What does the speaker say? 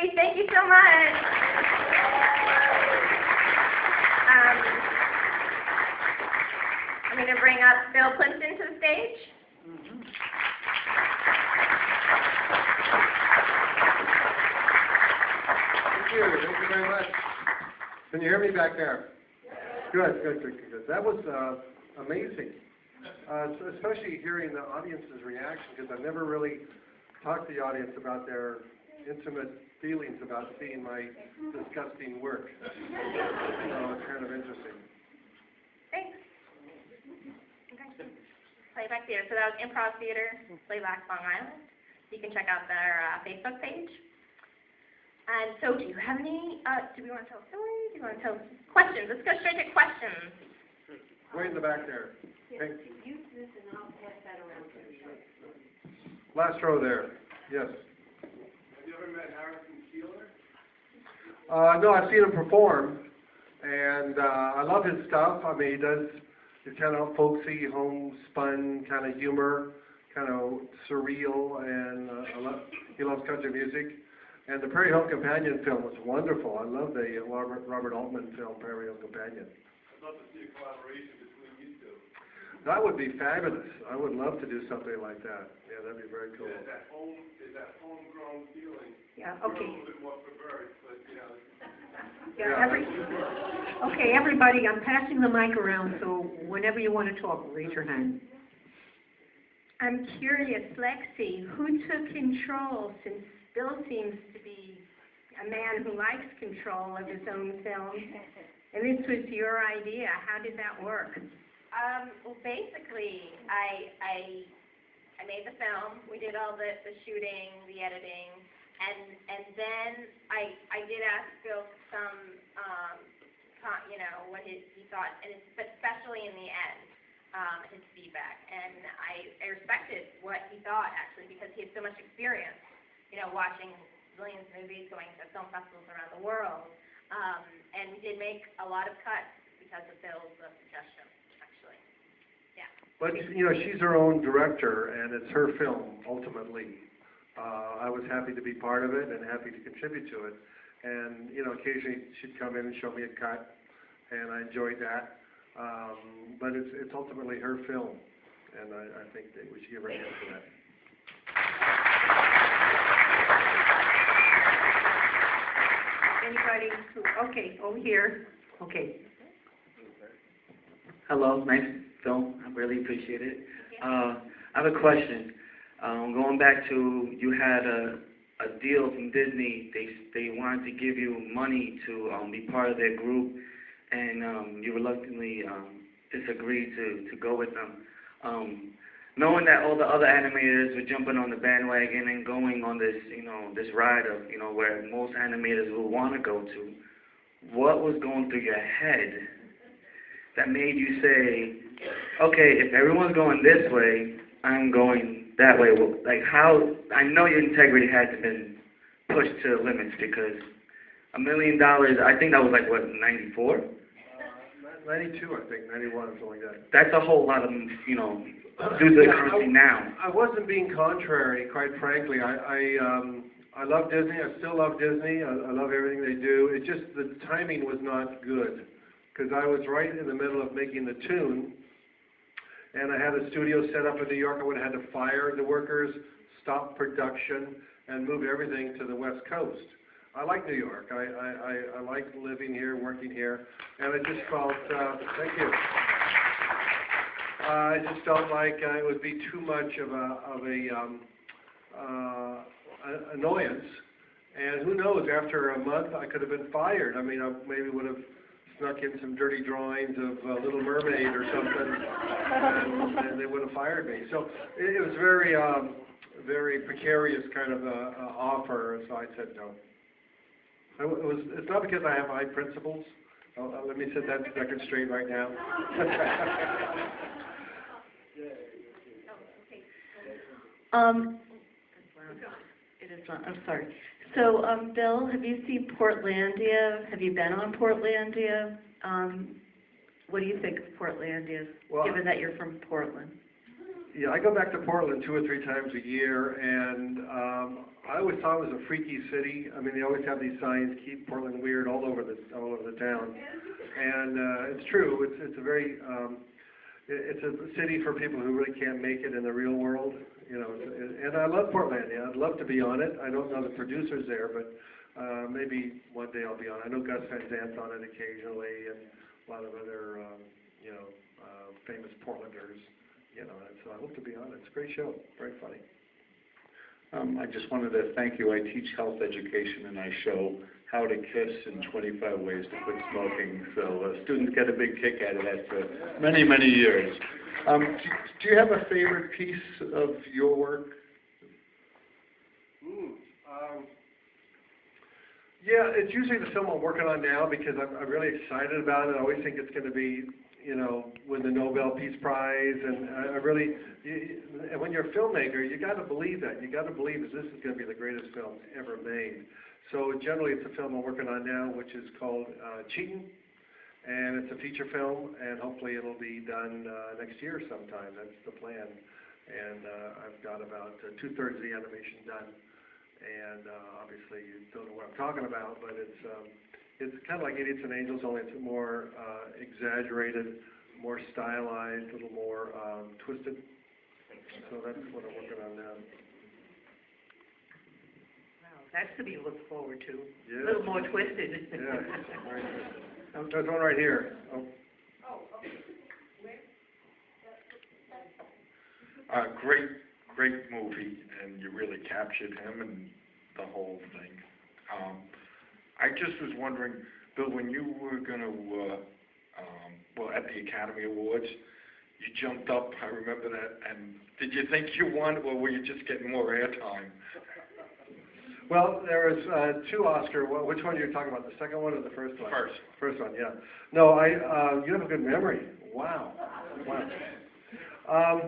Yay! Thank you so much. I'm going to bring up Bill Plympton to the stage. Thank you very much. Can you hear me back there? Good. That was amazing, especially hearing the audience's reaction, because I've never really talked to the audience about their intimate feelings about seeing my disgusting work. So it's kind of interesting. Thanks. Okay. Playback Theater. So that was Improv Theater, Playback Long Island. You can check out their Facebook page. And so do you have any, do we want to tell stories? Do you want to tell questions? Let's go straight to questions. Way in the back there. Yes, use this and I'll pass that around to you. Last row there. Yes. Have you ever met Harrison Keeler? No, I've seen him perform, and I love his stuff. I mean, he does his kind of folksy, homespun kind of humor, kind of surreal, and he loves country music. And the Prairie Home Companion film was wonderful. I love the Robert Altman film, Prairie Home Companion. I'd love to see a collaboration between you two. That would be fabulous. I would love to do something like that. Yeah, that'd be very cool. There's that homegrown feeling. Yeah, You're okay. a little bit more perverse, but you know. Okay, everybody, I'm passing the mic around, so whenever you want to talk, raise your hand. I'm curious, Lexi, who took control, since Bill seems to be a man who likes control of his own films, and this was your idea. How did that work? Well, basically, I made the film. We did all the shooting, the editing, and then I did ask Bill some, what he thought, but especially in the end, his feedback. And I respected what he thought, actually, because he had so much experience, watching millions of movies, going to film festivals around the world. And we did make a lot of cuts because of Bill's suggestion, actually. Yeah. But, she's her own director, and it's her film, ultimately. I was happy to be part of it and happy to contribute to it. And, occasionally she'd come in and show me a cut, and I enjoyed that. But it's ultimately her film, and I think that we should give her a hand for that. Anybody okay, over here. Okay. Hello, nice film. I really appreciate it. I have a question. Going back to, you had a deal from Disney. They wanted to give you money to be part of their group, and you reluctantly disagreed to go with them. Knowing that all the other animators were jumping on the bandwagon and going on this, this ride of, where most animators will want to go to, what was going through your head that made you say, okay, if everyone's going this way, I'm going that way? Well, like, how? I know your integrity had to been pushed to the limits, because $1 million, I think that was like, what, 94? 92, I think, 91 or something like that. That's a whole lot of, due to the currency now. I wasn't being contrary, quite frankly. I love Disney. I still love Disney. I love everything they do. It's just the timing was not good, because I was right in the middle of making the tune, and I had a studio set up in New York. I would have had to fire the workers, stop production, and move everything to the West Coast. I like New York. I like living here, working here, and I just felt, thank you. I just felt like it would be too much of a annoyance, and who knows, after a month I could have been fired. I mean, I maybe would have snuck in some dirty drawings of Little Mermaid or something, and they would have fired me. So it was very precarious kind of offer, so I said no. It's not because I have high principles. Let me set that record straight right now. It is not. I'm sorry. So, Bill, have you seen Portlandia? Have you been on Portlandia? What do you think of Portlandia, given that you're from Portland? Yeah, I go back to Portland 2 or 3 times a year, and I always thought it was a freaky city. I mean, they always have these signs, keep Portland weird, all over the town. And it's true. It's a very it's a city for people who really can't make it in the real world. You know, and I love Portlandia. I'd love to be on it. I don't know the producers there, but maybe one day I'll be on it. I know Gus Van Zant's on it occasionally, and a lot of other you know, famous Portlanders. You know, and so I hope to be on it. It's a great show. Very funny. I just wanted to thank you. I teach health education, and I show how to kiss and 25 ways to quit smoking. So students get a big kick out of that for many, many years. Do you have a favorite piece of your work? Yeah, it's usually the film I'm working on now because I'm really excited about it. I always think it's going to be, you know, win the Nobel Peace Prize, and I really, and when you're a filmmaker, you got to believe that. You got to believe that this is going to be the greatest film ever made. So generally, it's a film I'm working on now, which is called Cheatin', and it's a feature film, and hopefully it'll be done next year sometime. That's the plan. And I've got about 2/3 of the animation done. And obviously, you don't know what I'm talking about, but it's kind of like Idiots and Angels, only it's more exaggerated, more stylized, a little more twisted. So that's what I'm working on now. Wow, that's to be looked forward to. Yeah. A little more twisted. Yeah, right. There's one right here. Oh. Great movie, and you really captured him and the whole thing. I just was wondering, Bill, when you were going to, well, at the Academy Awards, you jumped up, I remember that, and did you think you won, or were you just getting more airtime? Well, there was 2 Oscar. Well, which one are you talking about? The second one or the first one? First. First one, yeah. No, you have a good memory. Wow. Wow.